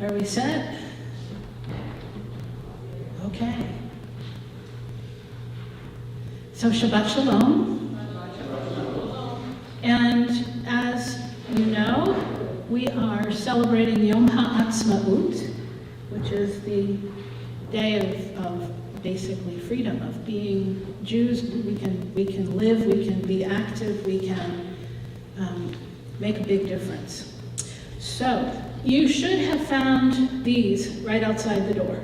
Are we set? Okay. So Shabbat Shalom. And as you know, we are celebrating Yom HaAtzmaut, which is the day of basically freedom, of being Jews. We can live, we can be active, we can make a big difference. So, you should have found these right outside the door.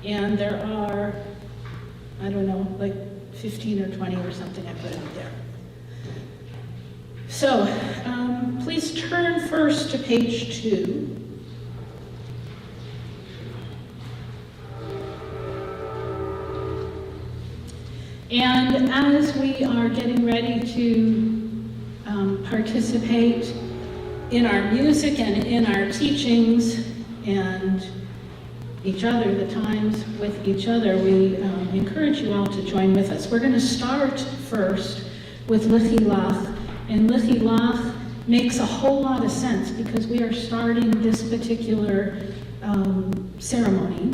And there are, I don't know, like 15 or 20 or something I put out there. So, please turn first to page 2. And as we are getting ready to participate in our music and in our teachings and each other, the times with each other, we encourage you all to join with us. We're going to start first with Lichilach, and Lichilach makes a whole lot of sense because we are starting this particular ceremony.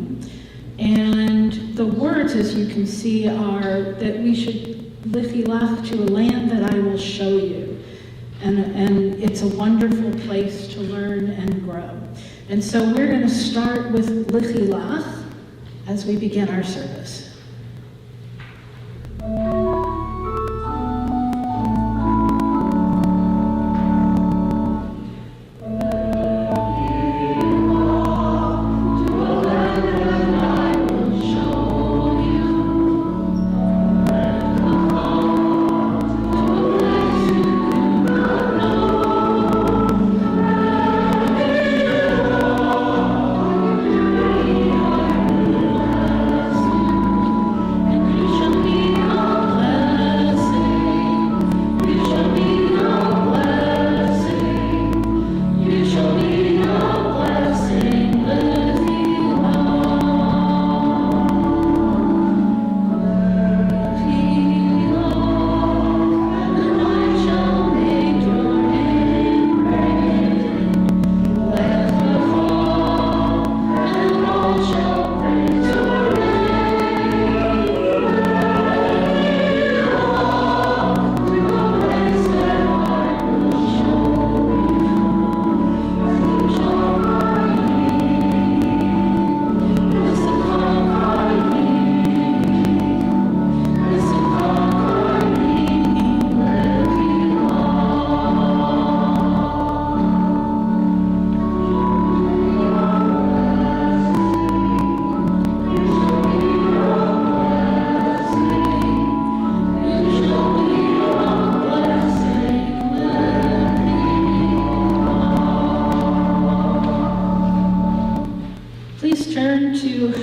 And the words, as you can see, are that we should Lichilach to a land that I will show you. And it's a wonderful place to learn and grow. And so we're going to start with Lichilach as we begin our service.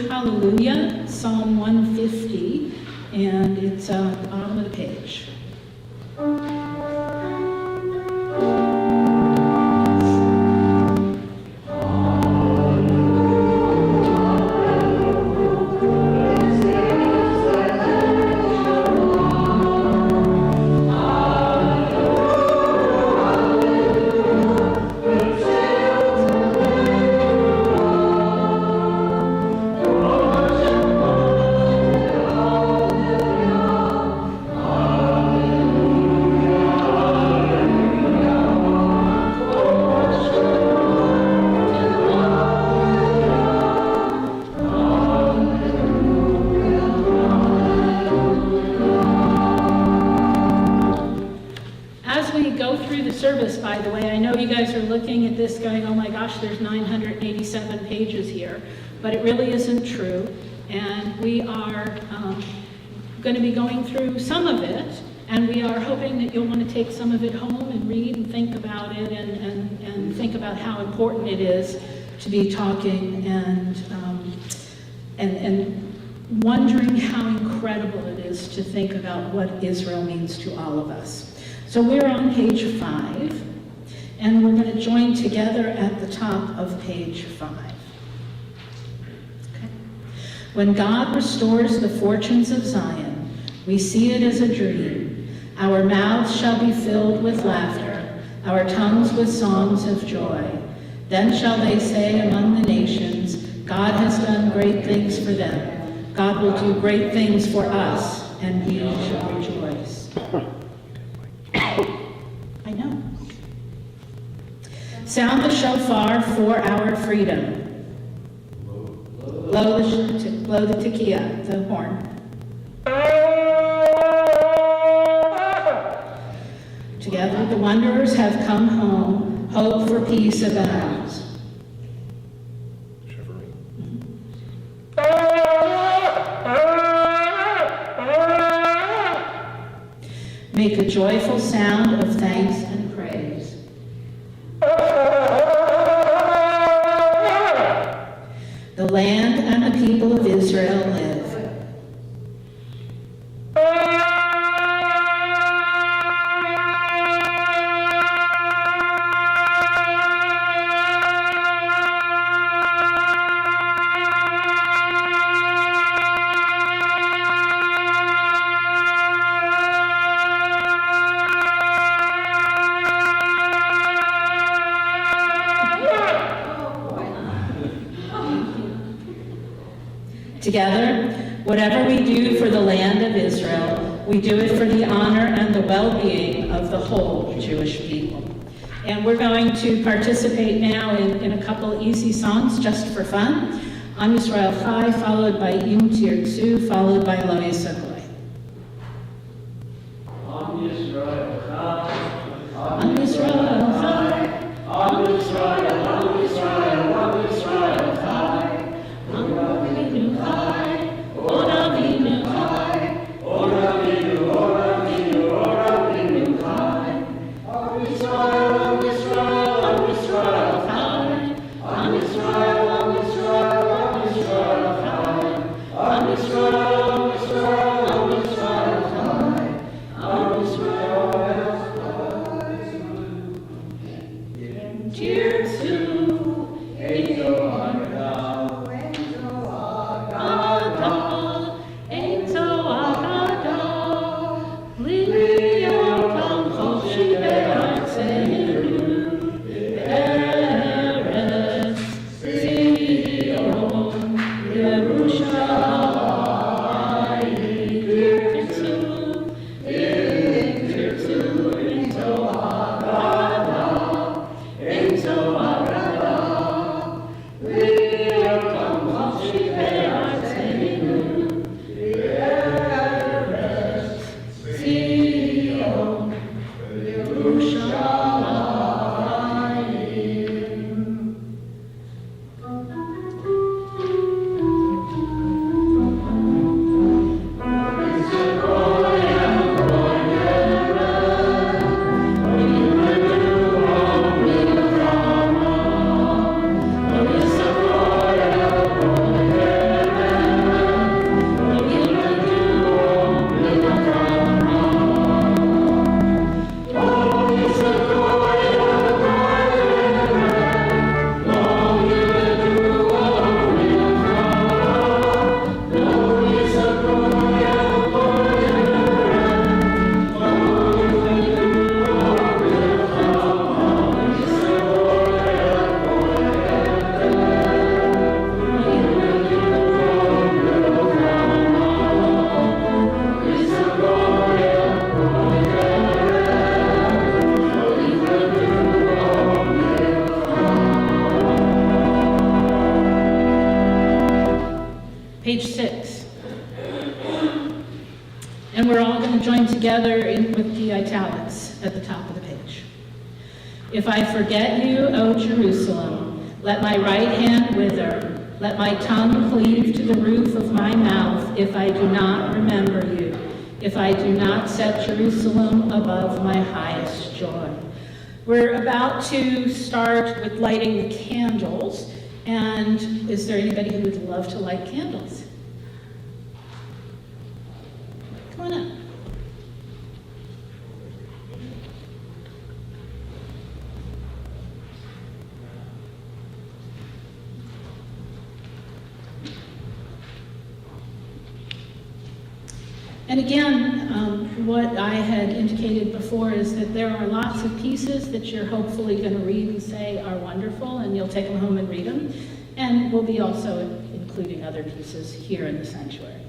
Hallelujah, Psalm 150, and it's at the bottom of the page. By the way, I know you guys are looking at this going, oh my gosh, there's 987 pages here, but it really isn't true. And we are going to be going through some of it, and we are hoping that you'll want to take some of it home and read and think about it and think about how important it is to be talking and wondering how incredible it is to think about what Israel means to all of us. So we're on page 5, and we're going to join together at the top of page 5. Okay. When God restores the fortunes of Zion, we see it as a dream. Our mouths shall be filled with laughter. our tongues with songs of joy. Then shall they say among the nations, God has done great things for them. God will do great things for us, and we shall rejoice. I know. Sound the shofar for our freedom. Blow the tekiah, the horn. Together the wanderers have come home, hope for peace abounds. Make a joyful sound of thanks and praise. The land and the people of Israel live. Together, whatever we do for the land of Israel, we do it for the honor and the well-being of the whole Jewish people. And we're going to participate now in a couple easy songs just for fun. Am Yisrael Chai, followed by Im Tirtzu, followed by Lo Yisakoi. Am Yisrael Chai, Am Yisrael Chai, Am Yisrael, Am Yisrael, Am Yisrael Chai. Page 6. And we're all going to join together with the italics at the top of the page. If I forget you, O Jerusalem, let my right hand wither, let my tongue cleave to the roof of my mouth, if I do not remember you, if I do not set Jerusalem above my highest joy. We're about to start with lighting the candles. And is there anybody who would love to light candles? Come on up. And again, what I had indicated before is that there are lots of pieces that you're hopefully going to read and say are wonderful, and you'll take them home and read them. And we'll be also including other pieces here in the sanctuary.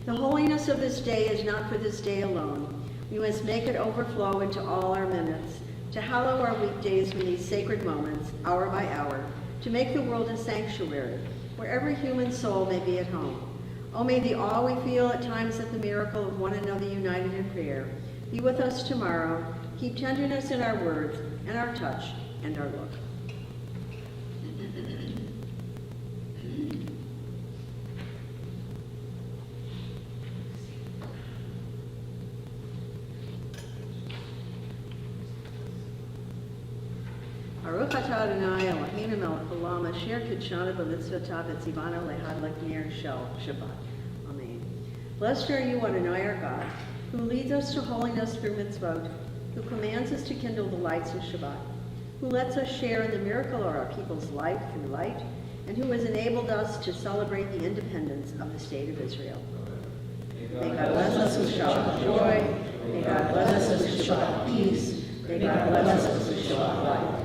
The holiness of this day is not for this day alone. We must make it overflow into all our minutes, to hallow our weekdays with these sacred moments, hour by hour, to make the world a sanctuary, where every human soul may be at home. Oh, may the awe we feel at times at the miracle of one another united in prayer be with us tomorrow. Keep tenderness in our words and our touch and our look. Baruch atah Adonai Eloheinu melech haolam asher kidshanu b'mitzvotav v'tzivanu lehad l'kner shel Shabbat. Amen. Blessed are you, Adonai our God, who leads us to holiness through mitzvot, who commands us to kindle the lights of Shabbat, who lets us share in the miracle of our people's life through light, and who has enabled us to celebrate the independence of the state of Israel. May God bless us with Shabbat joy. May God bless us with Shabbat peace. May God bless us with Shabbat life.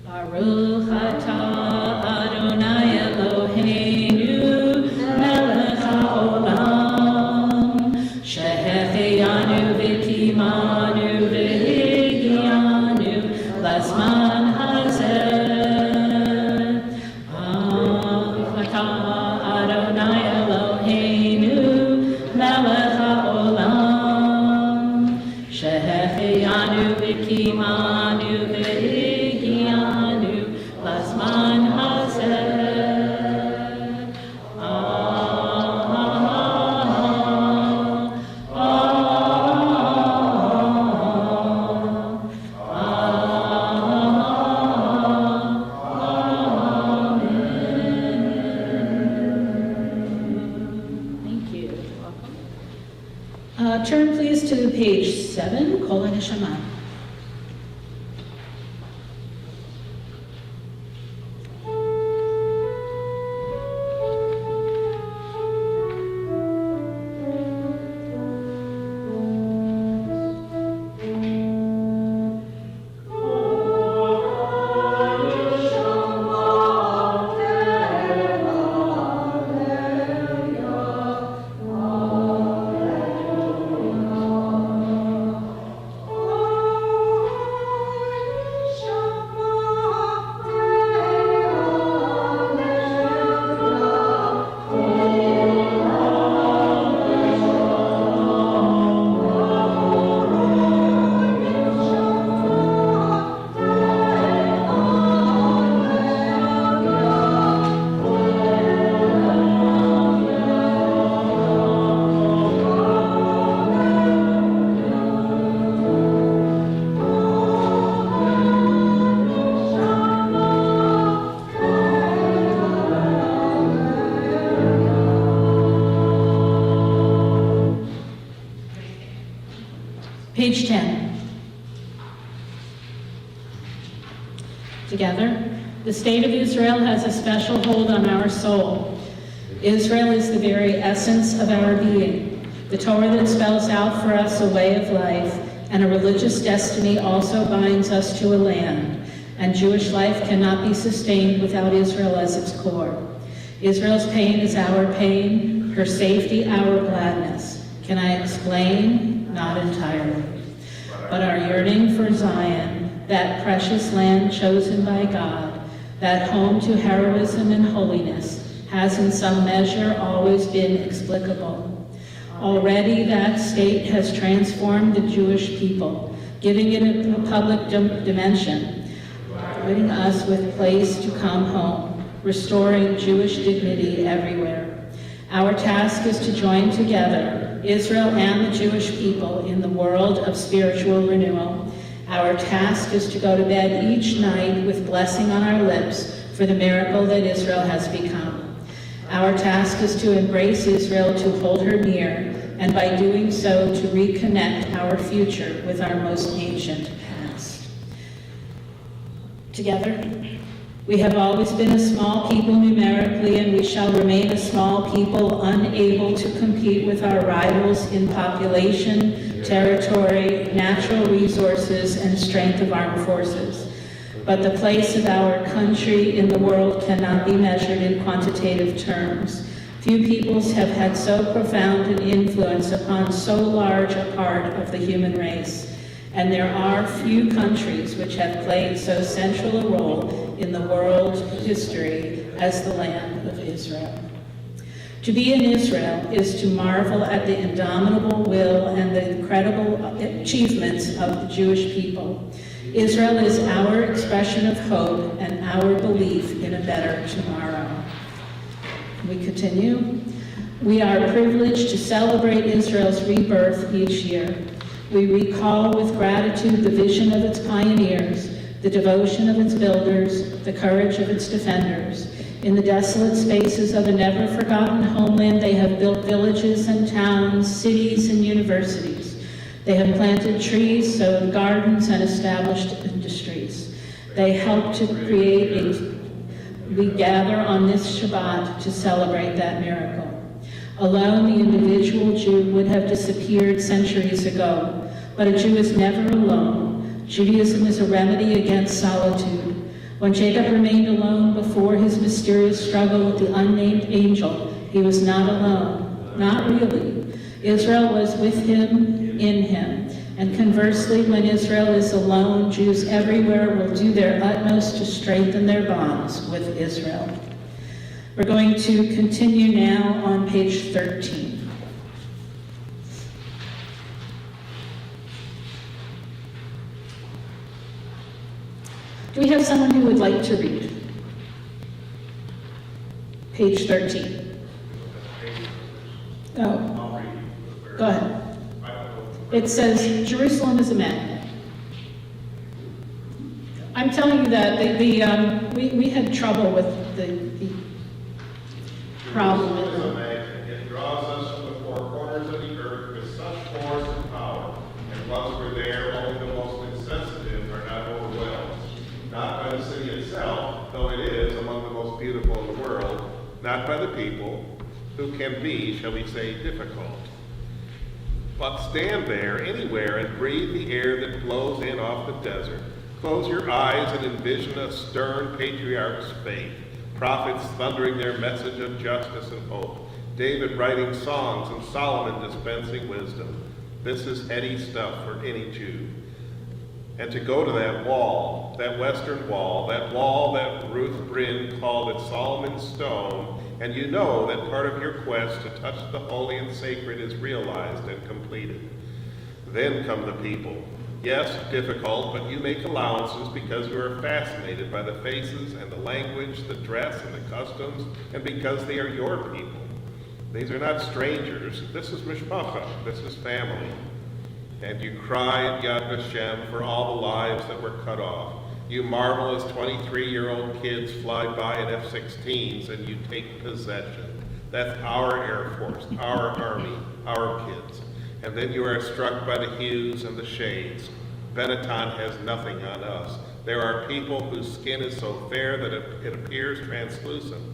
Baruch atah Adonai Eloheinu melech haolam shehecheyanu v'kimanu v'higianu lazman hazeh. Baruch atah Adonai Eloheinu melech haolam shehecheyanu v'kimanu v'higianu lazman hazeh. Thank you. Welcome. Turn please to page 7, Kol HaNeshama. Page 10. Together, the state of Israel has a special hold on our soul. Israel is the very essence of our being, the Torah that spells out for us a way of life, and a religious destiny also binds us to a land, and Jewish life cannot be sustained without Israel as its core. Israel's pain is our pain, her safety our gladness. Can I explain? Not entirely. But our yearning for Zion, that precious land chosen by God, that home to heroism and holiness, has in some measure always been explicable. Already that state has transformed the Jewish people, giving it a public dimension, providing us with place to come home, restoring Jewish dignity everywhere. Our task is to join together, Israel and the Jewish people, in the world of spiritual renewal. Our task is to go to bed each night with blessing on our lips for the miracle that Israel has become. Our task is to embrace Israel, to hold her near, and by doing so, to reconnect our future with our most ancient past. Together, We have always been a small people numerically, and we shall remain a small people, unable to compete with our rivals in population, territory, natural resources, and strength of armed forces. But the place of our country in the world cannot be measured in quantitative terms. Few peoples have had so profound an influence upon so large a part of the human race, and there are few countries which have played so central a role in the world's history as the land of Israel. To be in Israel is to marvel at the indomitable will and the incredible achievements of the Jewish people. Israel is our expression of hope and our belief in a better tomorrow. We continue. We are privileged to celebrate Israel's rebirth each year. We recall with gratitude the vision of its pioneers, the devotion of its builders, the courage of its defenders. In the desolate spaces of a never-forgotten homeland, they have built villages and towns, cities and universities. They have planted trees, sowed gardens, and established industries. They helped to create we gather on this Shabbat to celebrate that miracle. Alone, the individual Jew would have disappeared centuries ago, but a Jew is never alone. Judaism is a remedy against solitude. When Jacob remained alone before his mysterious struggle with the unnamed angel, he was not alone. Not really. Israel was with him, in him. And conversely, when Israel is alone, Jews everywhere will do their utmost to strengthen their bonds with Israel. We're going to continue now on page 13. Do we have someone who would like to read? Page 13. Oh, go ahead. It says, Jerusalem is a magnet. I'm telling you that we had trouble with the problem. Jerusalem is a magnet. It draws us from the four corners of the earth with such force and power. And once we're there, only the most insensitive are not overwhelmed. Not by the city itself, though it is among the most beautiful in the world. Not by the people, who can be, shall we say, difficult. But stand there anywhere and breathe the air that blows in off the desert. Close your eyes and envision a stern patriarch's faith, prophets thundering their message of justice and hope, David writing songs and Solomon dispensing wisdom. This is heady stuff for any Jew. And to go to that wall, that western wall that Ruth Bryn called it Solomon's Stone, and you know that part of your quest to touch the holy and sacred is realized and completed. Then come the people. Yes, difficult, but you make allowances because you are fascinated by the faces and the language, the dress and the customs, and because they are your people. These are not strangers. This is mishpacha. This is family. And you cry at Yad Vashem for all the lives that were cut off. You marvel as 23-year-old kids fly by in F-16s and you take possession. That's our Air Force, our Army, our kids. And then you are struck by the hues and the shades. Benetton has nothing on us. There are people whose skin is so fair that it appears translucent.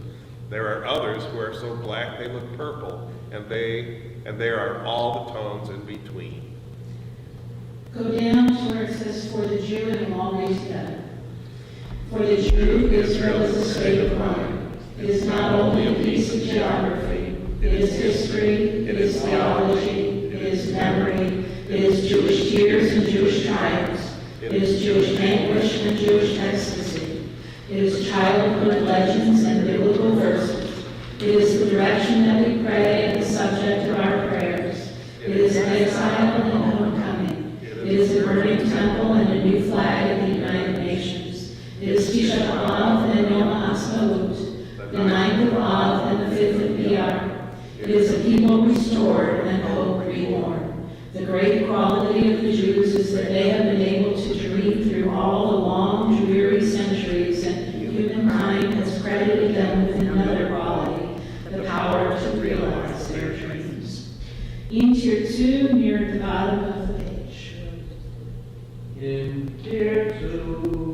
There are others who are so black they look purple, and there are all the tones in between. Go down to where it says, for the Jew and always better. For the Jew, Israel is a state of mind. It is not only a piece of geography. It is history, it is theology, it is memory, it is Jewish tears and Jewish triumphs. It is Jewish anguish and Jewish ecstasy. It is childhood legends and biblical verses. It is the direction that we pray and the subject of our prayers. It is exile and homecoming. It is the burning temple and a new flag of the United Nations. It is Tisha B'Av and Yom HaAtzmaut, the 9th of Av and the 5th of Iyar. It is a people restored and hope reborn. The great quality of the Jews is that they have been able to dream through all the long, dreary centuries, and humankind has credited them with another quality, the power to realize their dreams. In tier 2, near the bottom of the page. In tier 2,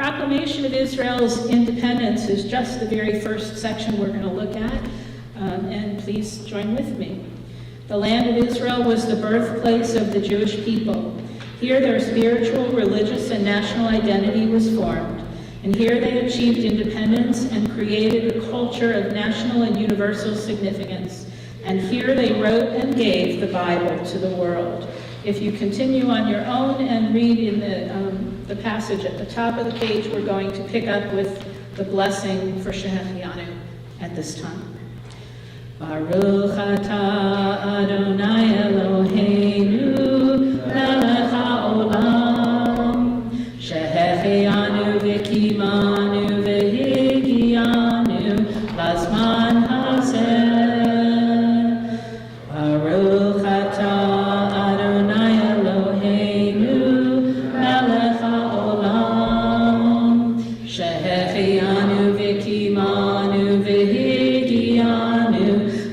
Proclamation of Israel's independence is just the very first section we're going to look at, and please join with me. The land of Israel was the birthplace of the Jewish people. Here their spiritual, religious, and national identity was formed. And here they achieved independence and created a culture of national and universal significance. And here they wrote and gave the Bible to the world. If you continue on your own and read in the passage at the top of the page, we're going to pick up with the blessing for Shehechianu at this time. Baruch atah Adonai Eloheinu melech haolam shehechianu v'kimanu v'higianu lazman hazeh. Baruch atah Adonai Eloheinu melech haolam shehechianu v'kimanu v'higianu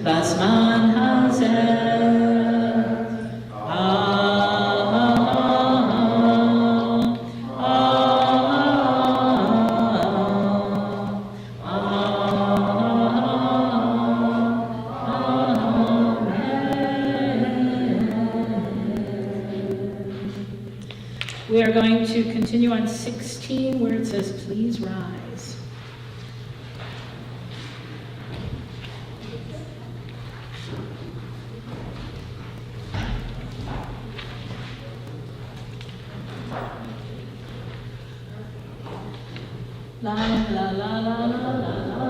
Basman We are going to continue on 16 where it says, please rise. La la la la la la la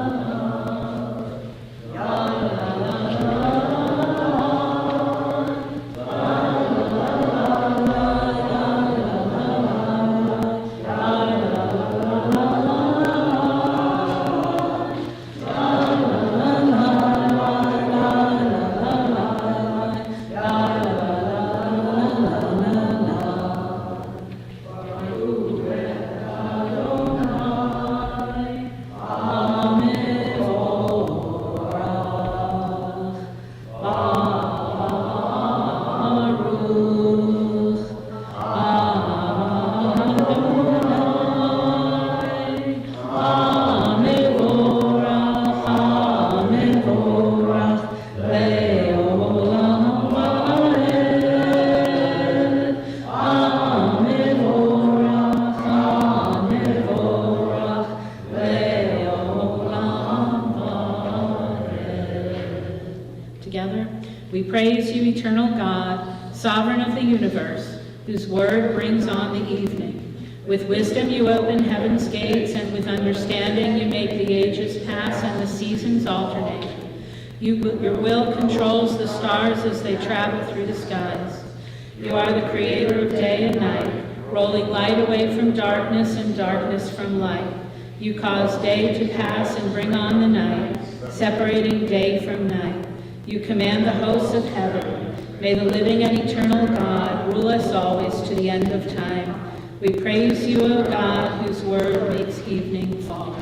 Together, we praise you, eternal God, sovereign of the universe, whose word brings on the evening. With wisdom you open heaven's gates, and with understanding you make the ages pass and the seasons alternate. Your will controls the stars as they travel through the skies. You are the creator of day and night, rolling light away from darkness and darkness from light. You cause day to pass and bring on the night, separating day from night. You command the hosts of heaven. May the living and eternal God rule us always to the end of time. We praise you, O God, whose word makes evening fall.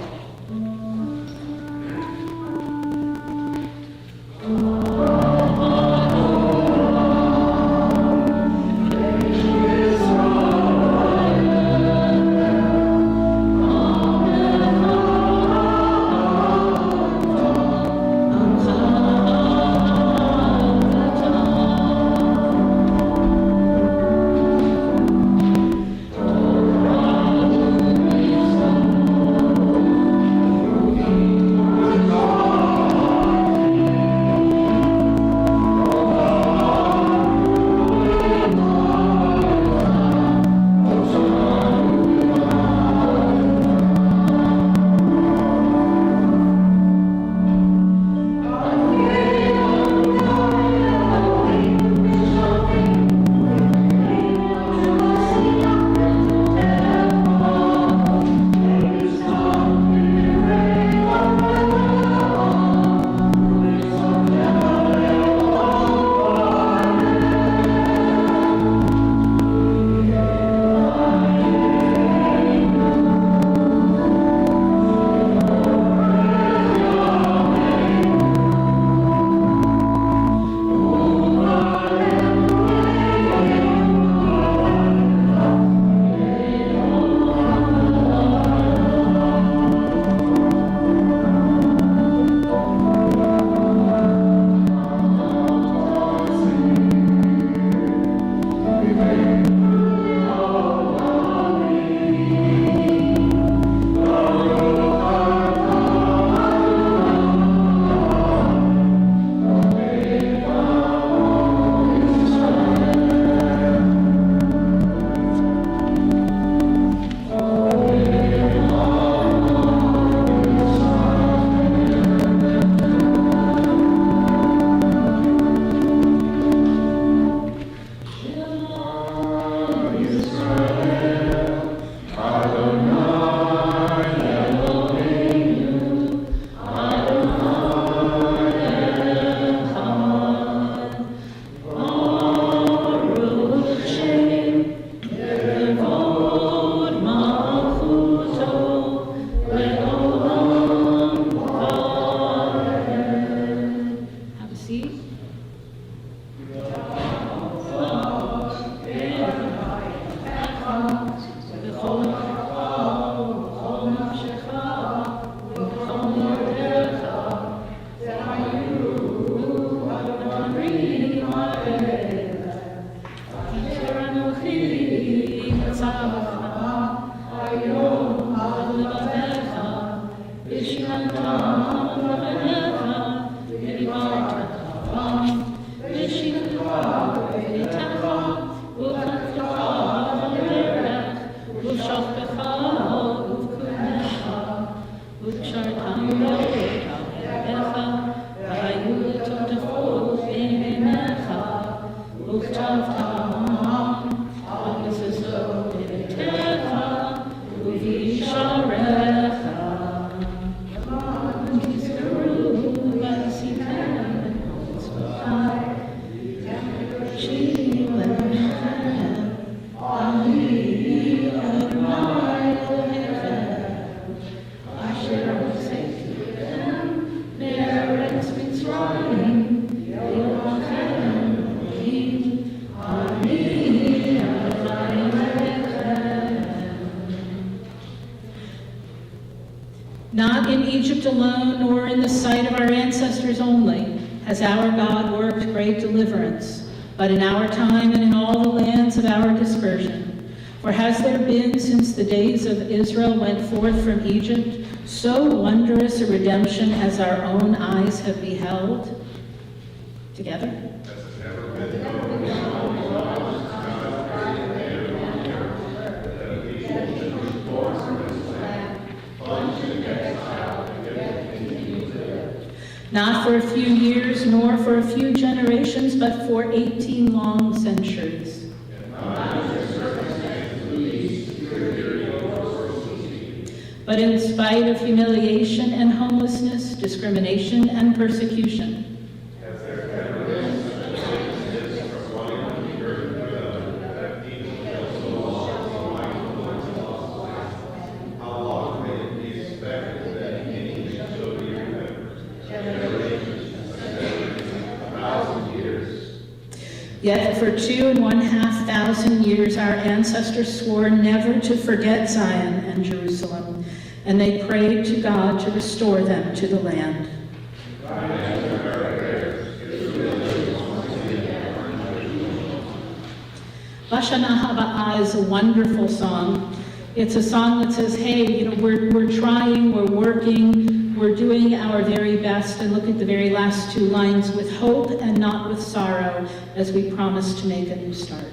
Not in Egypt alone, nor in the sight of our ancestors only, has our God worked great deliverance, but in our time and in all the lands of our dispersion. For has there been, since the days of Israel went forth from Egypt, so wondrous a redemption as our own eyes have beheld? Together? Not for a few years, nor for a few generations, but for 18 long centuries. But in spite of humiliation and homelessness, discrimination and persecution, yet for 2,500 years our ancestors swore never to forget Zion and Jerusalem, and they prayed to God to restore them to the land. Lashana Haba'ah is a wonderful song. It's a song that says, hey, we're trying, we're working, we're doing our very best, and look at the very last two lines, with hope and not with sorrow, as we promise to make a new start.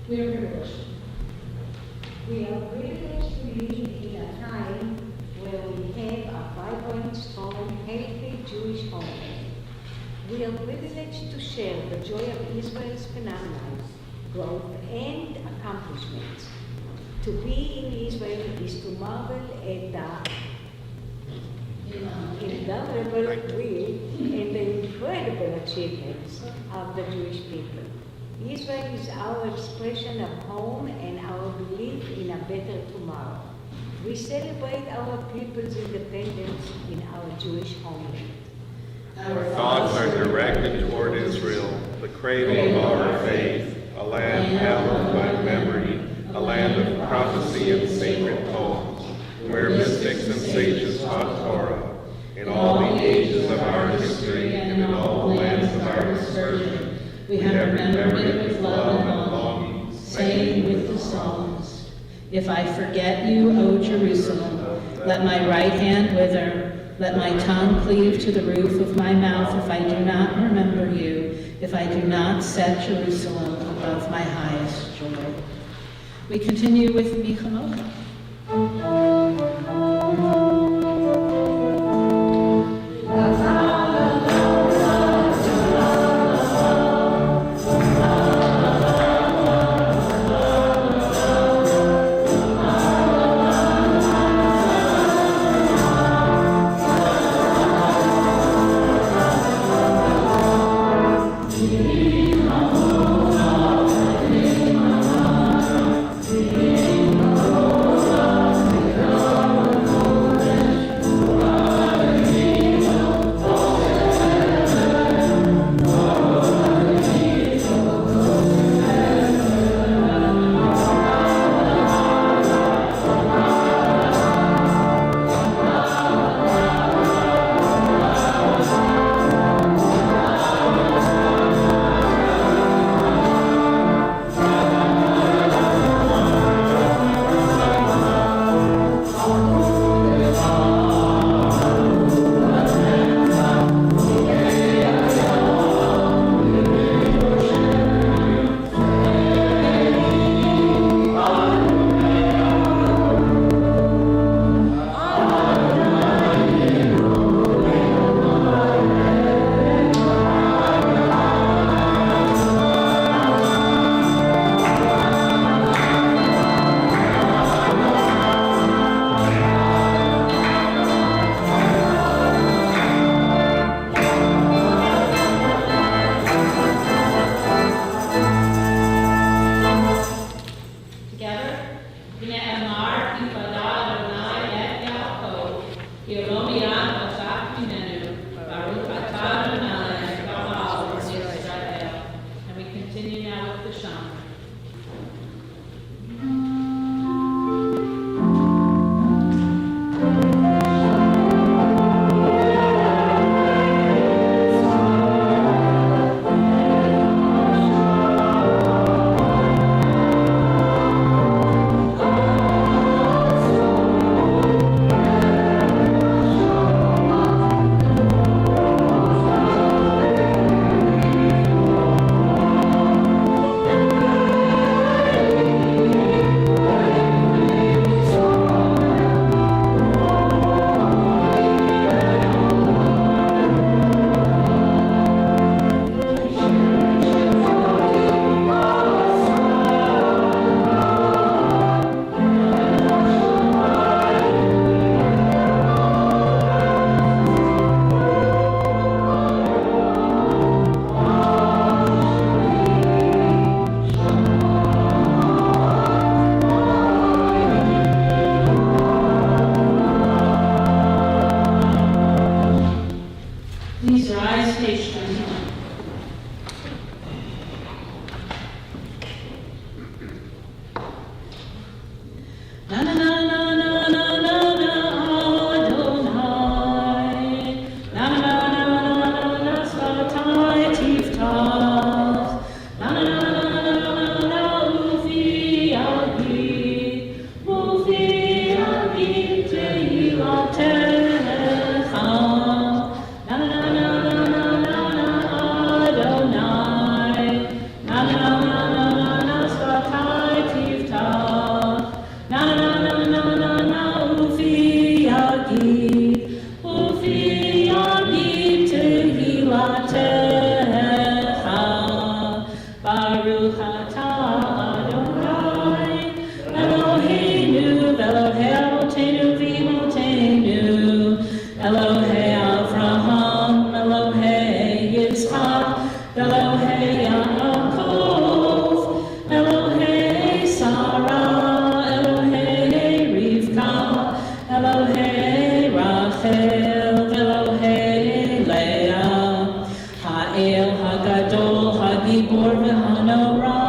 We are privileged. We are privileged to live in a time where we have a vibrant, strong, healthy Jewish home. We are privileged to share the joy of Israel's phenomenal growth and accomplishments. To be in Israel is to marvel at the innumerable will and the incredible achievements of the Jewish people. Israel is our expression of home and our belief in a better tomorrow. We celebrate our people's independence in our Jewish homeland. Our thoughts are directed toward Israel, the cradle of our faith, a land hallowed by memory, a land of prophecy and sacred poems, where mystics and sages taught Torah. In all the ages of our history and in all the lands of our dispersion, we have remembered it with love and longing, saying with the psalmist, "If I forget you, O Jerusalem, let my right hand wither, let my tongue cleave to the roof of my mouth if I do not remember you, if I do not set Jerusalem above my highest joy." We continue with Michamoka. And we continue now with the Sholom. Please rise, station. Na na na na na na na na Adonai. Na na na na na na na Svatai Tiftas. Na na na na na na na Ufi Agi Tehilatecha. Na na na na na na na na Adonai. Na na na na na na na Svatai Tiftas. Na na na na na na na Ufi Agi Tehilatecha. Baruch atah Adonai Eloheinu Elohei Avotenu v'Imotenu Elohei Avraham Elohei Yitzchak Elohei Yaakov Elohei Sarah Elohei Rivka Elohei Rachel Elohei Leah Ha'el Hagadol Hagibor v'Hanora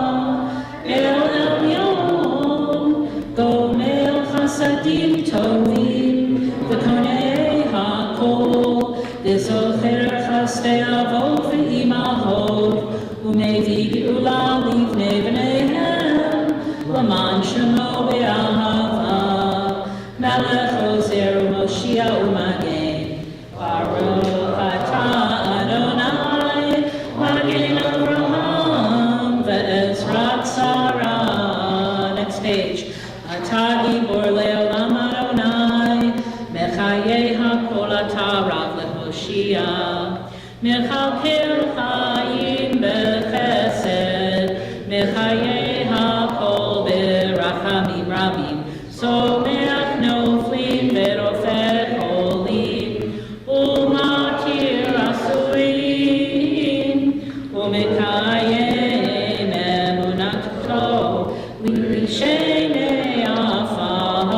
El Elyon Gomel Chasadim Tovim V'Konei HaKol V'Zocher Chasdei Avot v'Imahot U'Mevi Geula Livnei B'neihem L'man Shemo B'Ahava Melech Ozer U'Moshiach U'Magen Baruch atah Adonai Magen Avraham Ve'ezrat Sarah. Next page. Atah Gibor Le'olam Adonai Mechayeh HaKol atah Rav LeHoshia Mechalkel Chaim B'Chesed Mechayeh HaKol B'Rachamim Rabim Someach Noflim V'Rofeh Cholim U'Matir Asurim U'Mekayeh Mikayem emunato, Lishene afar,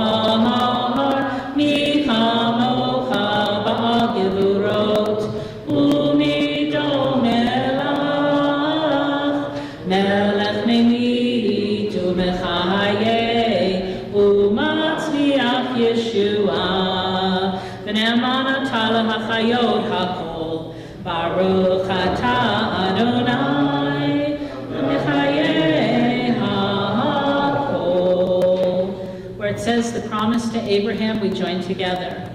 Mihamocha ba'gevurot, Umidol melech memit umechaye, Umatzliach Yeshua, V'ne'emana tala hachayot hakol, Baruch atah Adonai, Mechaye hakol. Where it says the promise to Abraham, we join together.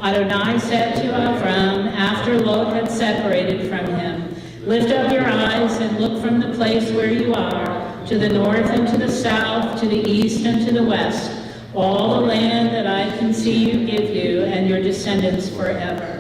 Adonai said to Avram, after Lot had separated from him, lift up your eyes and look from the place where you are, to the north and to the south, to the east and to the west, all the land that I can see you give you and your descendants forever.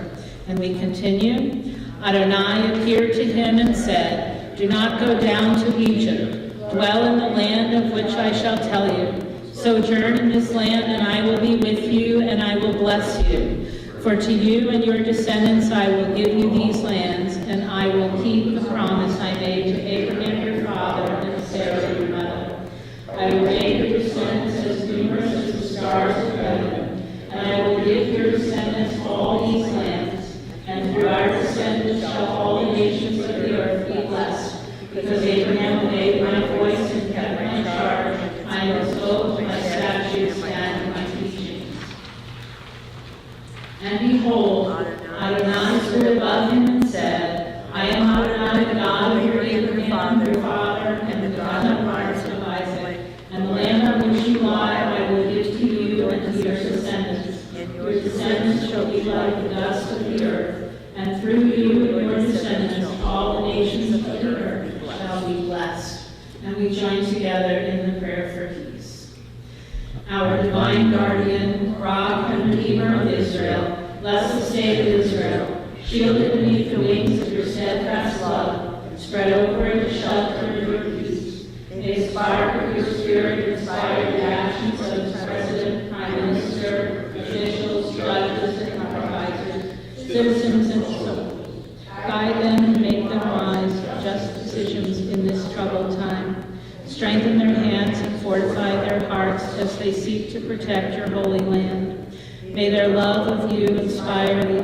And we continue. Adonai appeared to him and said, do not go down to Egypt. Dwell in the land of which I shall tell you. Sojourn in this land, and I will be with you, and I will bless you. For to you and your descendants I will give you these lands, and I will keep the promise I made to Abraham your father and Sarah your mother. I will make your descendants as numerous as the stars of heaven, and I will give your descendants all these lands, and through our descendants shall all the nations of the earth be blessed, because Abraham obeyed my voice and kept my charge, my oath, my statutes, and my teachings. And behold, Adonai stood above him and said, I am Adonai, the God of your Abraham, your father, and the God of Isaac, and the land on which you lie I will give to you and to your descendants. Your descendants shall be like the dust of the earth, and through you and your descendants all the nations of the earth shall be blessed. And we join together in the prayer for peace. Our divine guardian, rock and redeemer of Israel, bless the state of Israel. Shield it beneath the wings of your steadfast love. Spread over it the shelter of your peace. May the spark of your spirit inspire the actions of its president, prime minister, officials, judges, and supervisors, citizens, and soldiers. Guide them and make them wise, just decisions in this troubled time. Strengthen their hands and fortify their hearts as they seek to protect your holy land. May their love of you inspire the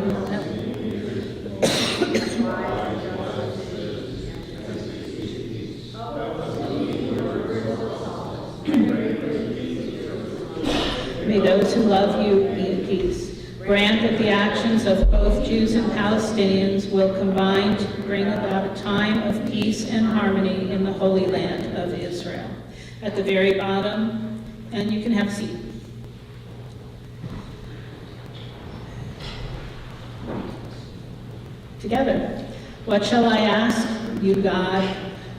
May those who love you be at peace. Grant that the actions of both Jews and Palestinians will combine to bring about a time of peace and harmony in the Holy Land of Israel. At the very bottom, and you can have a seat. Together. What shall I ask you, God?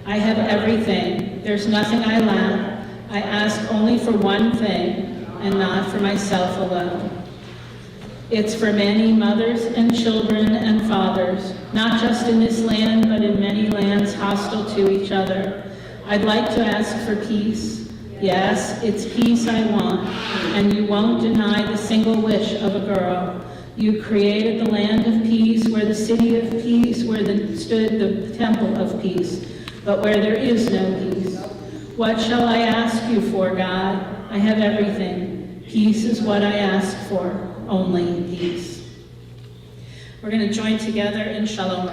I have everything. There's nothing I lack. I ask only for one thing, and not for myself alone. It's for many mothers and children and fathers, not just in this land, but in many lands hostile to each other. I'd like to ask for peace. Yes, it's peace I want, and you won't deny the single wish of a girl. You created the land of peace, where the city of peace, where stood the temple of peace, but where there is no peace. What shall I ask you for, God? I have everything. Peace is what I ask for, only peace. We're going to join together in Sholom.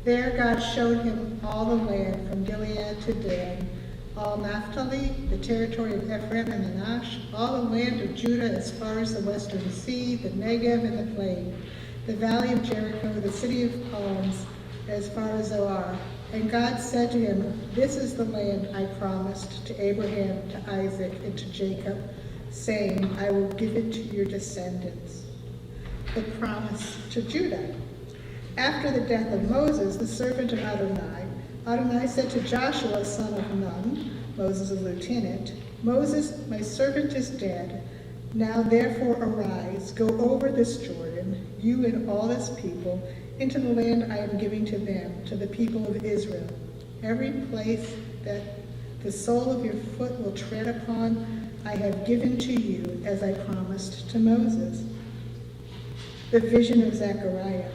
There God showed him all the land from Gilead to Dan, all Naphtali, the territory of Ephraim and Manasseh, all the land of Judah as far as the western sea, the Negev and the plain, the valley of Jericho, the city of palms, as far as Zoar. And God said to him, "This is the land I promised to Abraham, to Isaac, and to Jacob, saying, I will give it to your descendants." The promise to Judah. After the death of Moses, the servant of Adonai, Adonai said to Joshua, son of Nun, Moses' lieutenant, "Moses, my servant is dead. Now therefore arise, go over this Jordan, you and all this people, into the land I am giving to them, to the people of Israel. Every place that the sole of your foot will tread upon, I have given to you, as I promised to Moses." The vision of Zechariah.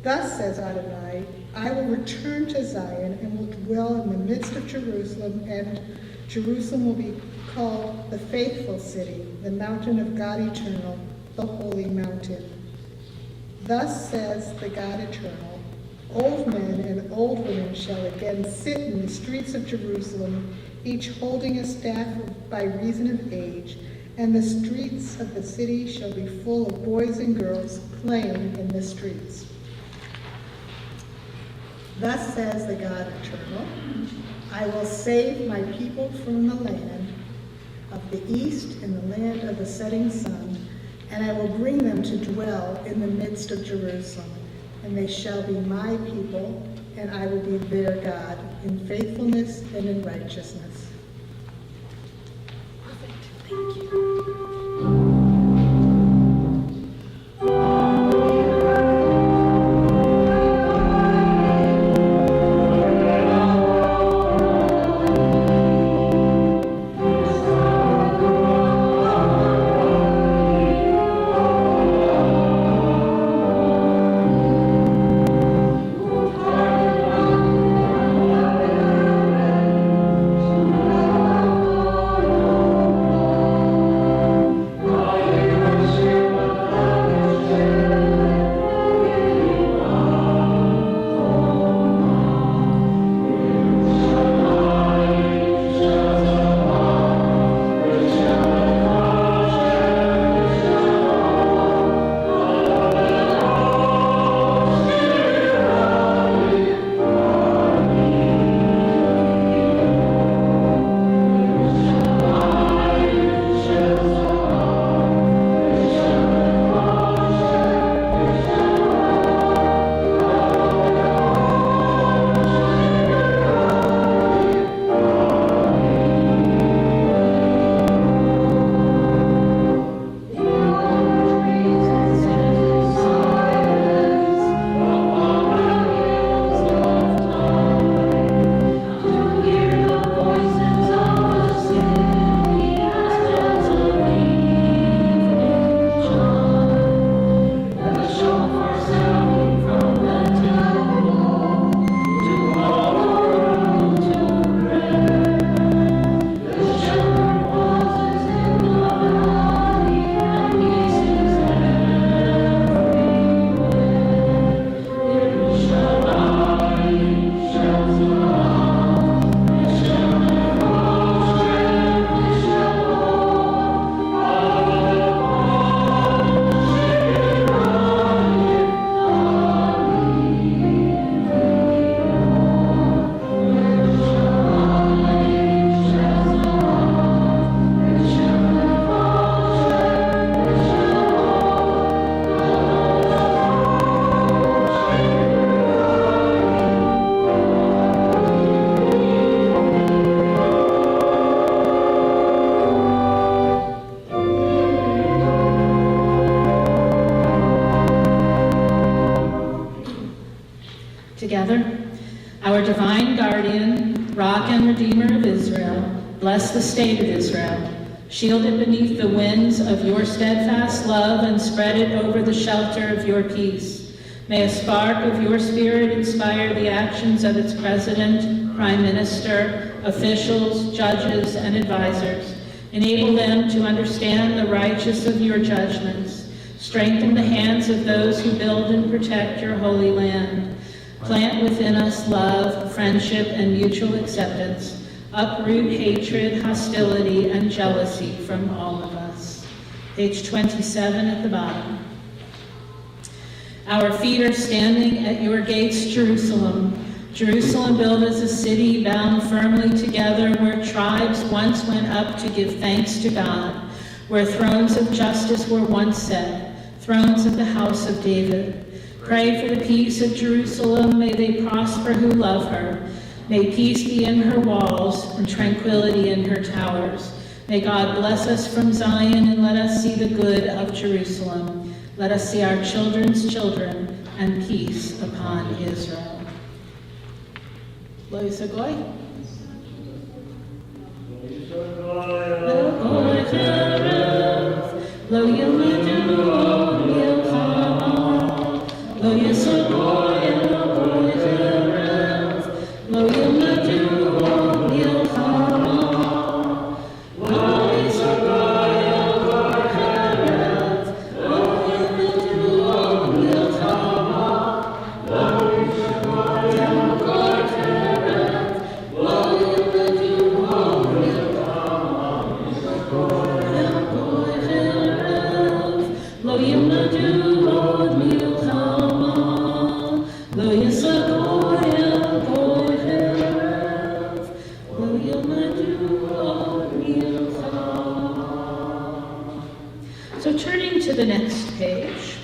Thus says Adonai, "I will return to Zion and will dwell in the midst of Jerusalem, and Jerusalem will be called the faithful city, the mountain of God eternal, the holy mountain." Thus says the God eternal, "Old men and old women shall again sit in the streets of Jerusalem, each holding a staff by reason of age, and the streets of the city shall be full of boys and girls playing in the streets." Thus says the God eternal, "I will save my people from the land of the east and the land of the setting sun, and I will bring them to dwell in the midst of Jerusalem, and they shall be my people, and I will be their God in faithfulness and in righteousness." Thank you. Thank you. together. Our divine guardian, rock and redeemer of Israel, bless the state of Israel. Shield it beneath the winds of your steadfast love and spread it over the shelter of your peace. May a spark of your spirit inspire the actions of its president, prime minister, officials, judges, and advisors. Enable them to understand the righteous of your judgments. Strengthen the hands of those who build and protect your holy land. Plant within us love, friendship, and mutual acceptance. Uproot hatred, hostility, and jealousy from all of us. Page 27 at the bottom. Our feet are standing at your gates, Jerusalem. Jerusalem built as a city bound firmly together, where tribes once went up to give thanks to God, where thrones of justice were once set, thrones of the house of David. Pray for the peace of Jerusalem. May they prosper who love her. May peace be in her walls and tranquility in her towers. May God bless us from Zion and let us see the good of Jerusalem. Let us see our children's children and peace upon Israel. Lo Yisagoy. Lo Yiladu Yilchama. Lo Yisagoy Lo Yiladu Yilchama. Lo Yisagoy Lo Yiladu So turning to the next page.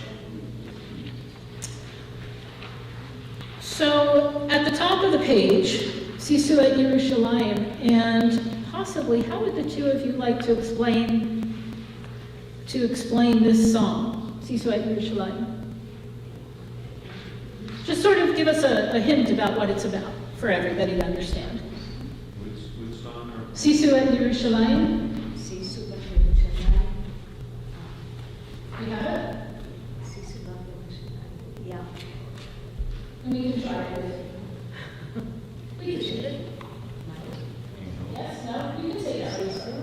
So at the top of the page, Sisu at Yerushalayim, and possibly how would the two of you like to explain this song, Sisu at Yerushalayim? Just sort of give us a hint about what it's about for everybody to understand. Which song? Sisu at Yerushalayim. Sisu b'Yerushalayim. You have it? Sisu b'Yerushalayim. Yeah. I mean, you can try it. We can shoot it. Yes, no, you can say yes. Sisu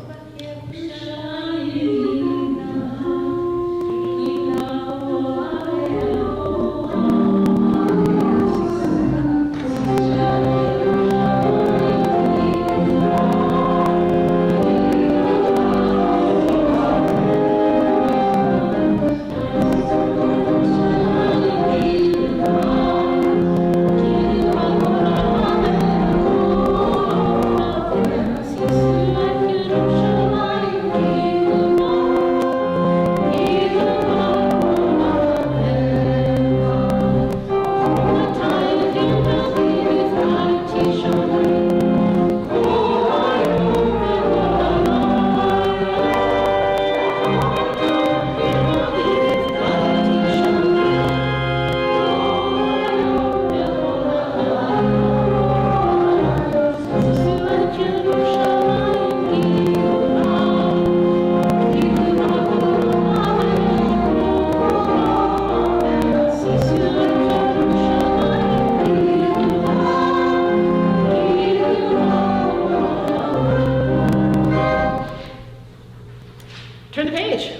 Turn the page.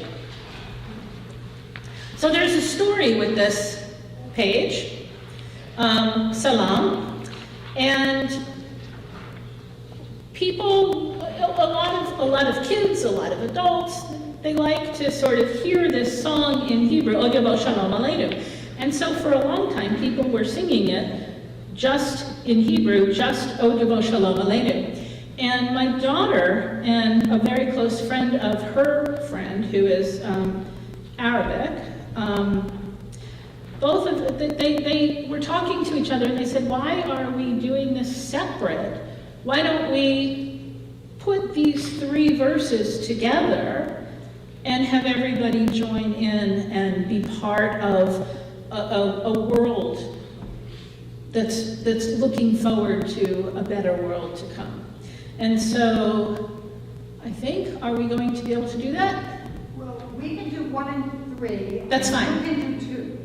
So there's a story with this page, Sholom, and people, a lot of kids, a lot of adults, they like to sort of hear this song in Hebrew, O Yavo Shalom Aleinu. And so for a long time, people were singing it just in Hebrew, just O Yavo Shalom Aleinu. And my daughter and a very close friend of her friend, who is Arabic, both of they were talking to each other, and they said, "Why are we doing this separate? Why don't we put these three verses together and have everybody join in and be part of a world that's looking forward to a better world to come. And so, I think, are we going to be able to do that? Well, we can do 1 and 3. That's and fine. You can do 2.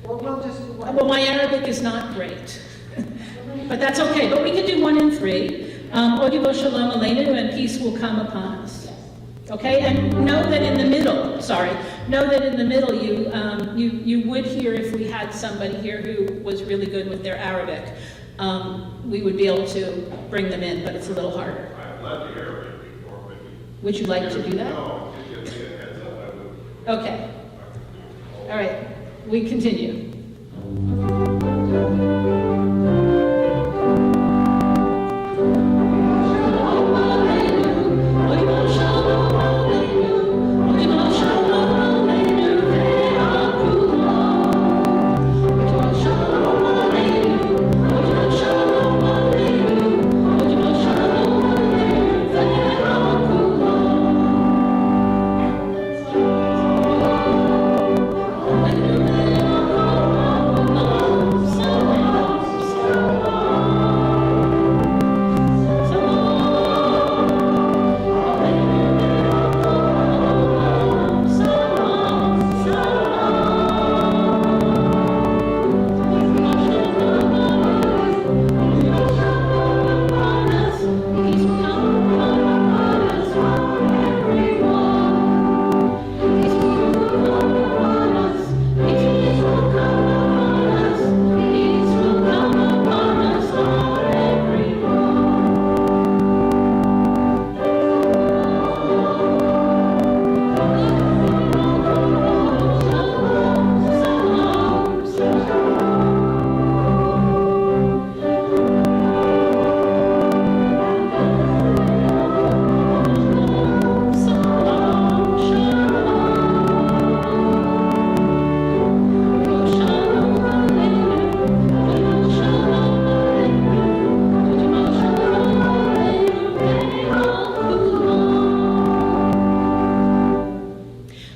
Or we'll just do 1. Well, my Arabic is not great, but that's okay. But we can do 1 and 3. Odibo Shalom Aleinu, and peace will come upon us. Okay, and know that in the middle, you would hear, if we had somebody here who was really good with their Arabic, we would be able to bring them in, but it's a little harder. I've led the Arabic before, but Would you like to do that? no, just give me a heads up, I would. Okay, all right, we continue.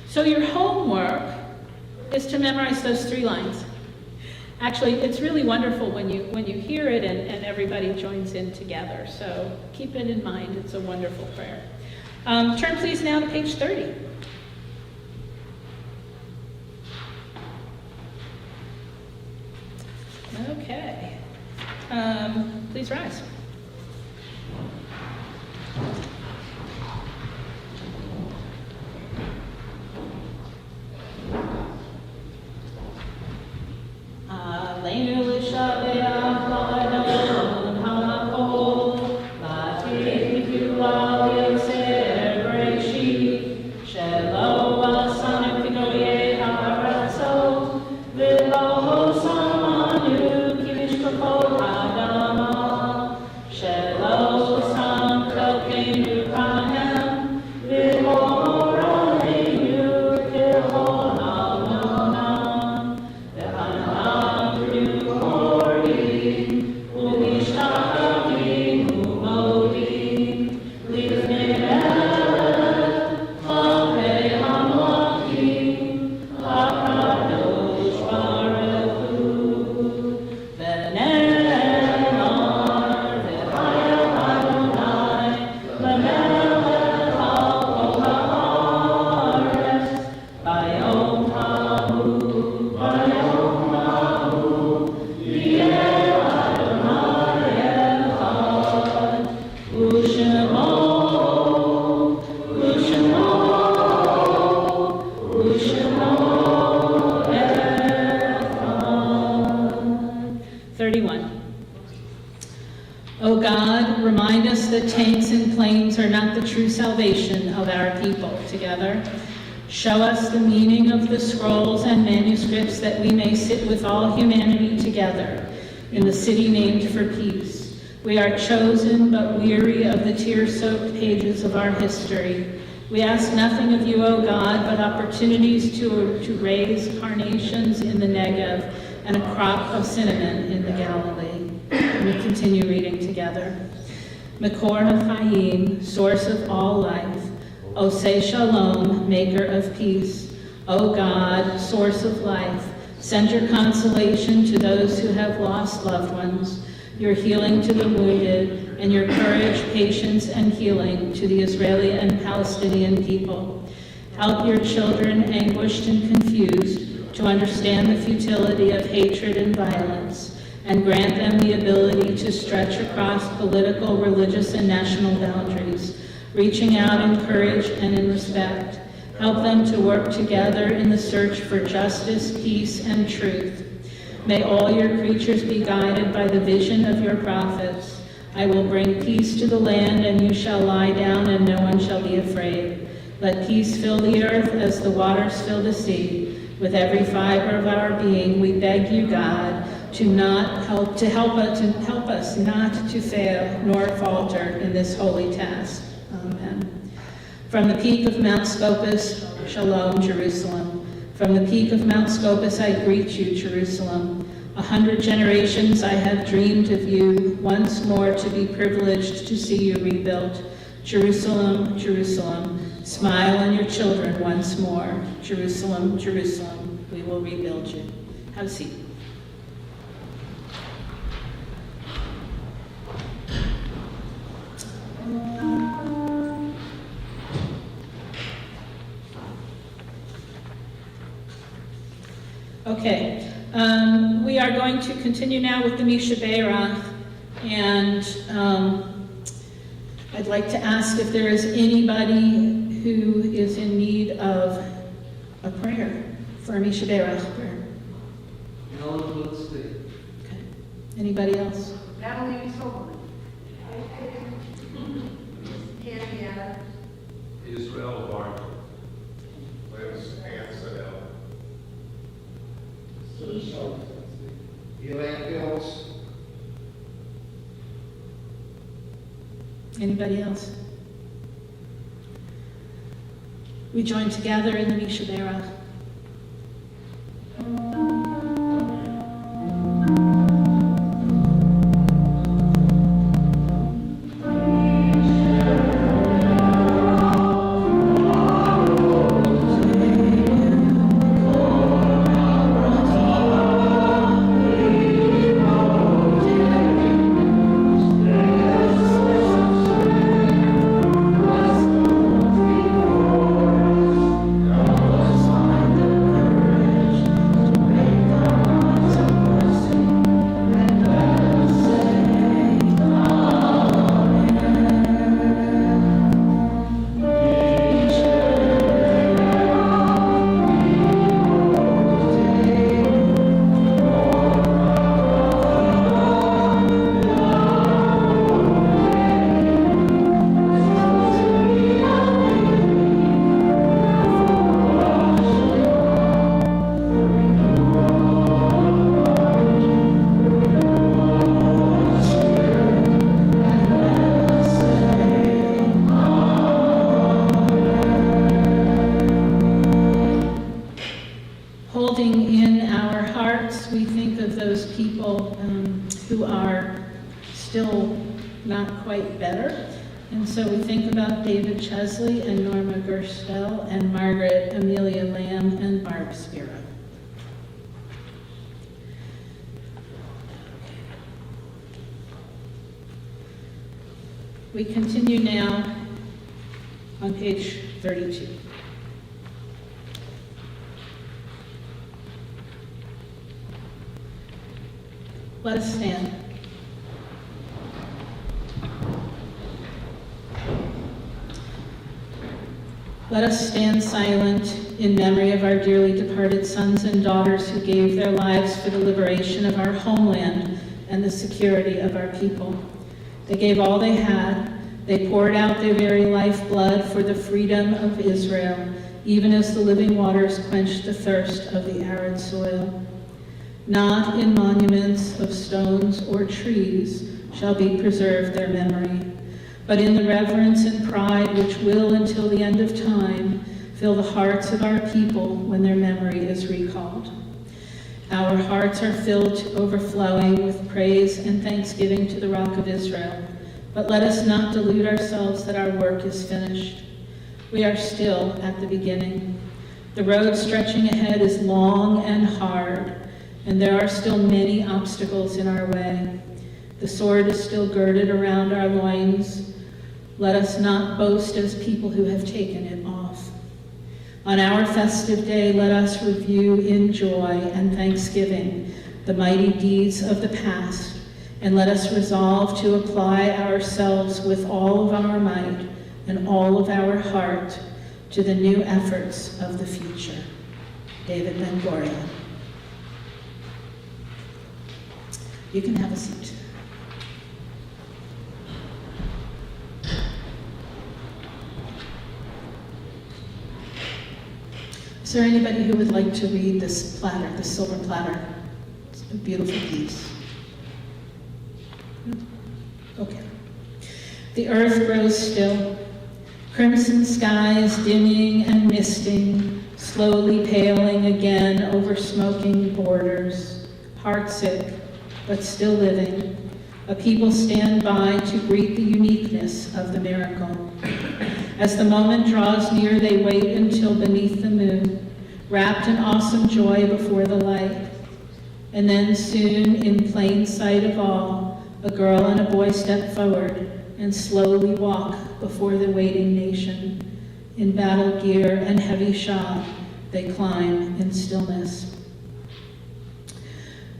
So your homework is to memorize those 3 lines. Actually, it's really wonderful when you hear it and everybody joins in together. So keep it in mind. It's a wonderful prayer. Turn please now to page 30. Okay. Please rise. Aleinu l'shabeach la'adon ha'kol, la'tiku al yotzer b'reshit, shelo asanu k'goyei ha'aratzot, v'lo samanu ki mishpachot ha'adama, shelo sam chelkeinu kahem, v'mor aleinu k'chol almonam, O God, remind us that tanks and planes are not the true salvation of our people. Together, show us the meaning of the scrolls and manuscripts that we may sit with all humanity together in the city named for peace. We are chosen but weary of the tear-soaked pages of our history. We ask nothing of you, O God, but opportunities to raise carnations in the Negev and a crop of cinnamon in the Galilee. We continue reading together. Makor HaChaim, source of all life. Osei Shalom, maker of peace. O God, source of life, Send your consolation to those who have lost loved ones, your healing to the wounded, and your courage, patience, and healing to the Israeli and Palestinian people. Help your children, anguished and confused, to understand the futility of hatred and violence, and grant them the ability to stretch across political, religious, and national boundaries, reaching out in courage and in respect. Help them to work together in the search for justice, peace, and truth. May all your creatures be guided by the vision of your prophets. I will bring peace to the land, and you shall lie down, and no one shall be afraid. Let peace fill the earth as the waters fill the sea. With every fiber of our being, we beg you, God, to help us not to fail nor falter in this holy task. Amen. From the peak of Mount Scopus, Sholom, Jerusalem. From the peak of Mount Scopus, I greet you, Jerusalem. 100 generations I have dreamed of you, once more to be privileged to see you rebuilt. Jerusalem, Jerusalem, smile on your children once more. Jerusalem, Jerusalem, we will rebuild you. Have a seat. Okay, we are going to continue now with the Misha Be'erath, and I'd like to ask if there is anybody who is in need of a prayer for a Misha Be'erath prayer. Okay. Anybody else? Natalie Solomon. Hannah, Israel Barker. Liz Ann Sedell. Elaine Bills. Anybody else? We join together in the Misha Be'erath. Holding in our hearts, we think of those people who are still not quite better. And so we think about David Chesley and Norma Gerstel and Margaret Amelia Lamb and Barb Spiro. We continue now on page 32. Let us stand. Let us stand silent in memory of our dearly departed sons and daughters who gave their lives for the liberation of our homeland and the security of our people. They gave all they had. They poured out their very lifeblood for the freedom of Israel, even as the living waters quenched the thirst of the arid soil. Not in monuments of stones or trees shall be preserved their memory, but in the reverence and pride which will, until the end of time, fill the hearts of our people when their memory is recalled. Our hearts are filled to overflowing with praise and thanksgiving to the Rock of Israel, but let us not delude ourselves that our work is finished. We are still at the beginning. The road stretching ahead is long and hard, and there are still many obstacles in our way. The sword is still girded around our loins. Let us not boast as people who have taken it off. On our festive day, let us review in joy and thanksgiving the mighty deeds of the past, and let us resolve to apply ourselves with all of our might and all of our heart to the new efforts of the future. David Ben-Gurion. You can have a seat. Is there anybody who would like to read this platter, this silver platter? It's a beautiful piece. Okay. The earth grows still, crimson skies dimming and misting, slowly paling again over smoking borders, heartsick but still living. A people stand by to greet the uniqueness of the miracle. As the moment draws near, they wait until beneath the moon, wrapped in awesome joy before the light. And then soon, in plain sight of all, a girl and a boy step forward and slowly walk before the waiting nation. In battle gear and heavy shod, they climb in stillness.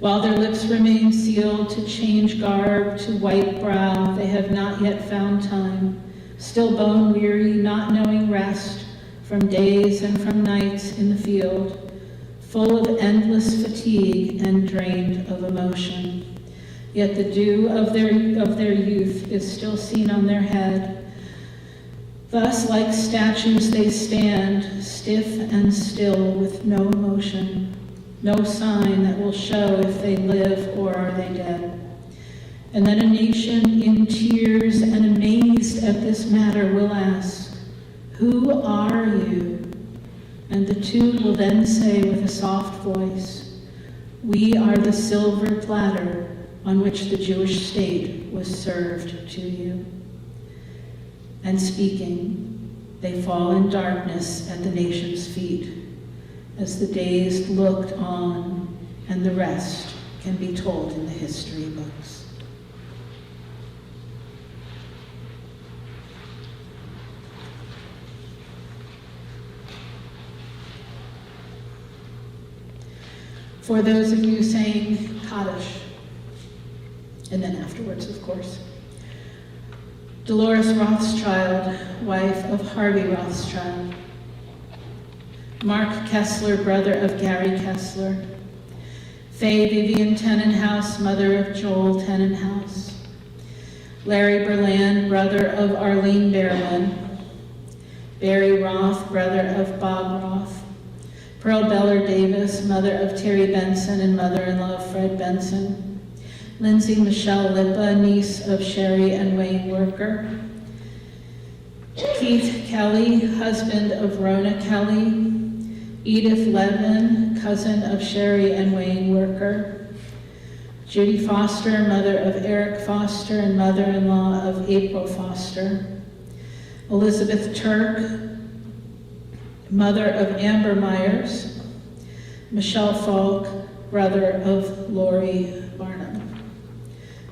While their lips remain sealed to change garb to white brow, they have not yet found time, still bone weary, not knowing rest from days and from nights in the field, full of endless fatigue and drained of emotion. Yet the dew of their youth is still seen on their head. Thus, like statues, they stand, stiff and still, with no motion, no sign that will show if they live or are they dead. And then a nation in tears and amazed at this matter will ask, "Who are you?" And the two will then say with a soft voice, "We are the silver platter on which the Jewish state was served to you." And speaking, they fall in darkness at the nation's feet, as the dazed looked on, and the rest can be told in the history books. For those of you saying Kaddish, and then afterwards, of course. Dolores Rothschild, wife of Harvey Rothschild. Mark Kessler, brother of Gary Kessler. Faye Vivian Tenenhouse, mother of Joel Tenenhouse. Larry Berland, brother of Arlene Berlin. Barry Roth, brother of Bob Roth. Pearl Beller Davis, mother of Terry Benson and mother-in-law of Fred Benson. Lindsay Michelle Lippa, niece of Sherry and Wayne Worker. Keith Kelly, husband of Rona Kelly. Edith Levin, cousin of Sherry and Wayne Worker. Judy Foster, mother of Eric Foster and mother-in-law of April Foster. Elizabeth Turk, mother of Amber Myers. Michelle Falk, brother of Lori Barnum.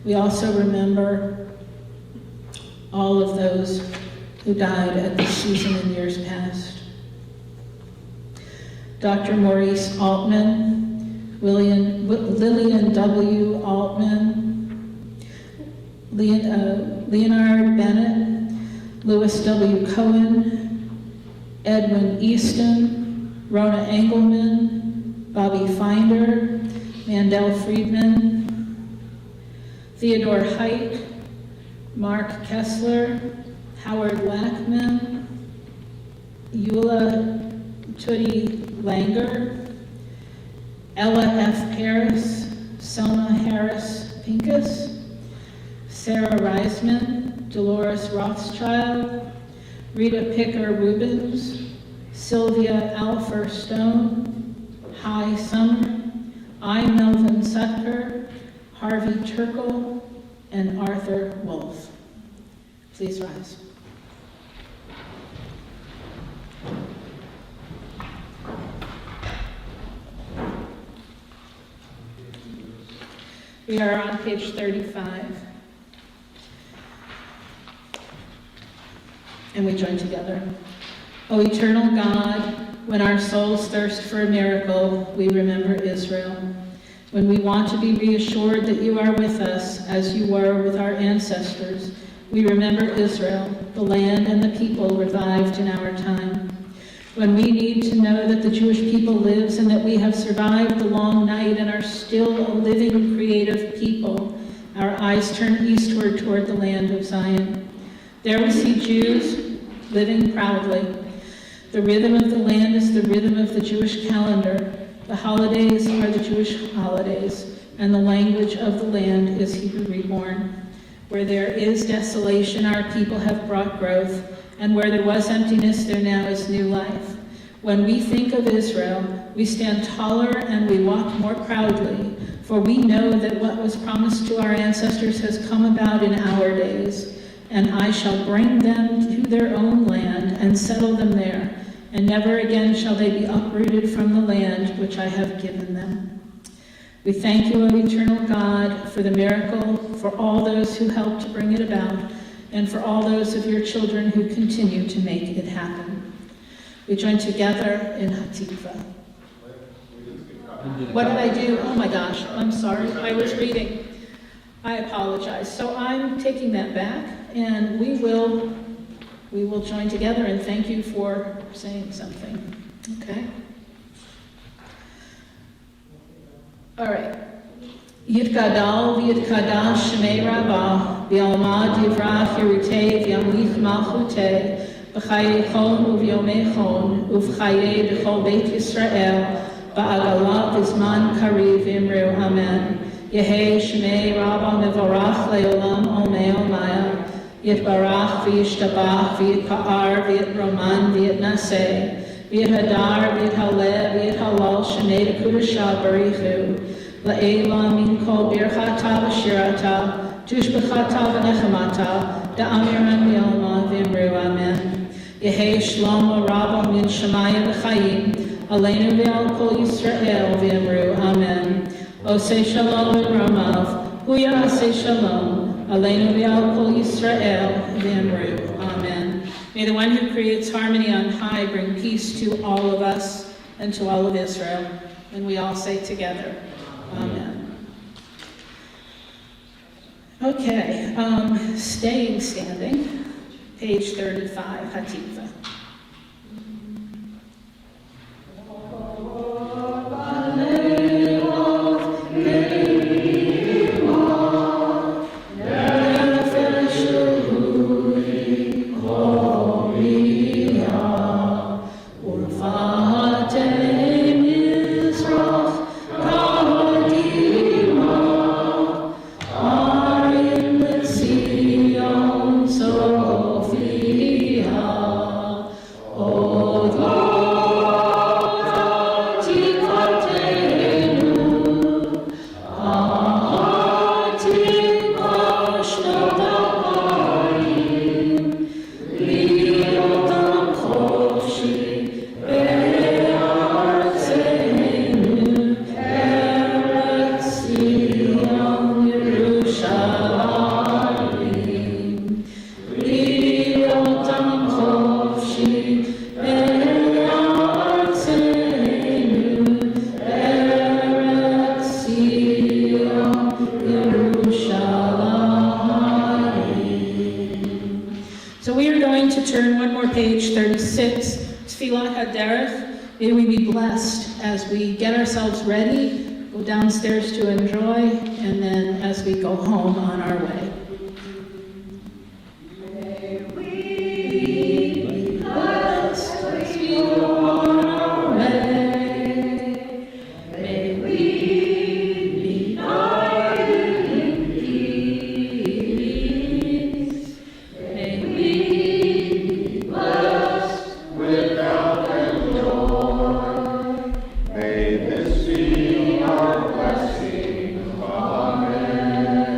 We also remember all of those who died at this season in years past. Dr. Maurice Altman, Lillian W. Altman, Leonard Bennett, Louis W. Cohen, Edwin Easton, Rona Engelman, Bobby Finder, Mandel Friedman, Theodore Height, Mark Kessler, Howard Lackman, Eula Tootie Langer, Ella F. Harris, Selma Harris Pincus, Sarah Reisman, Dolores Rothschild, Rita Picker Rubens, Sylvia Alfer Stone, Hi Summer, I. Melvin Sutker, Harvey Turkle, and Arthur Wolf. Please rise. We are on page 35. And we join together. O eternal God, when our souls thirst for a miracle, we remember Israel. When we want to be reassured that you are with us, as you were with our ancestors, we remember Israel, the land and the people revived in our time. When we need to know that the Jewish people lives and that we have survived the long night and are still a living, creative people, our eyes turn eastward toward the land of Zion. There we see Jews living proudly. The rhythm of the land is the rhythm of the Jewish calendar. The holidays are the Jewish holidays, and the language of the land is Hebrew reborn. Where there is desolation, our people have brought growth, and where there was emptiness, there now is new life. When we think of Israel, we stand taller and we walk more proudly, for we know that what was promised to our ancestors has come about in our days. And I shall bring them to their own land and settle them there, and never again shall they be uprooted from the land which I have given them. We thank you, O eternal God, for the miracle, for all those who helped to bring it about, and for all those of your children who continue to make it happen. We join together in Hatikva. What did I do? Oh my gosh, I'm sorry, I was reading. I apologize. So I'm taking that back, and we will join together, and thank you for saying something. Okay? All right. Yitgadal v'yitkadash shemei rabbah v'yalmad yivrach yerutei v'yamlich malchutei b'chayei chon u'v'yomei chon u'v'chayei b'chol beit Yisrael ba'agalah v'zman kariv imru amen. Yehei shemei rabbah mevorach le'olam olmei olmaya Yitbarach v'yishtabach v'yitpa'ar v'yitroman v'yitnaseh v'yithadar v'yithaleh v'yithalal shemei dekudashah barichu La'ela min kol birchata v'shirata tushbechata v'nechemata da'amiran v'yalma v'imru amen. Yehei shlomo rabba min shemayim v'chayim aleinu v'al kol Yisrael v'imru amen. Osei shalom v'ramav huya osei shalom Aleinu v'al kol Yisrael v'imru. Amen. May the one who creates harmony on high bring peace to all of us and to all of Israel. And we all say together, Amen. Okay, staying standing, page 35, Hatikva. So we are going to turn one more page, 36, Tfilat HaDerech. May we be blessed as we get ourselves ready, go downstairs to enjoy, and then as we go home on our way. May we be blessed as we go on our way. May we be guided in peace. May we be blessed without end joy. May this be our blessing. Amen.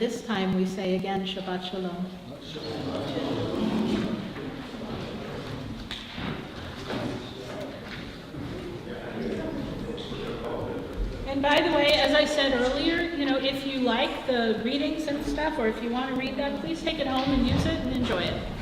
this time we say again, Shabbat Shalom. And by the way, as I said earlier, if you like the readings and stuff, or if you want to read that, please take it home and use it and enjoy it.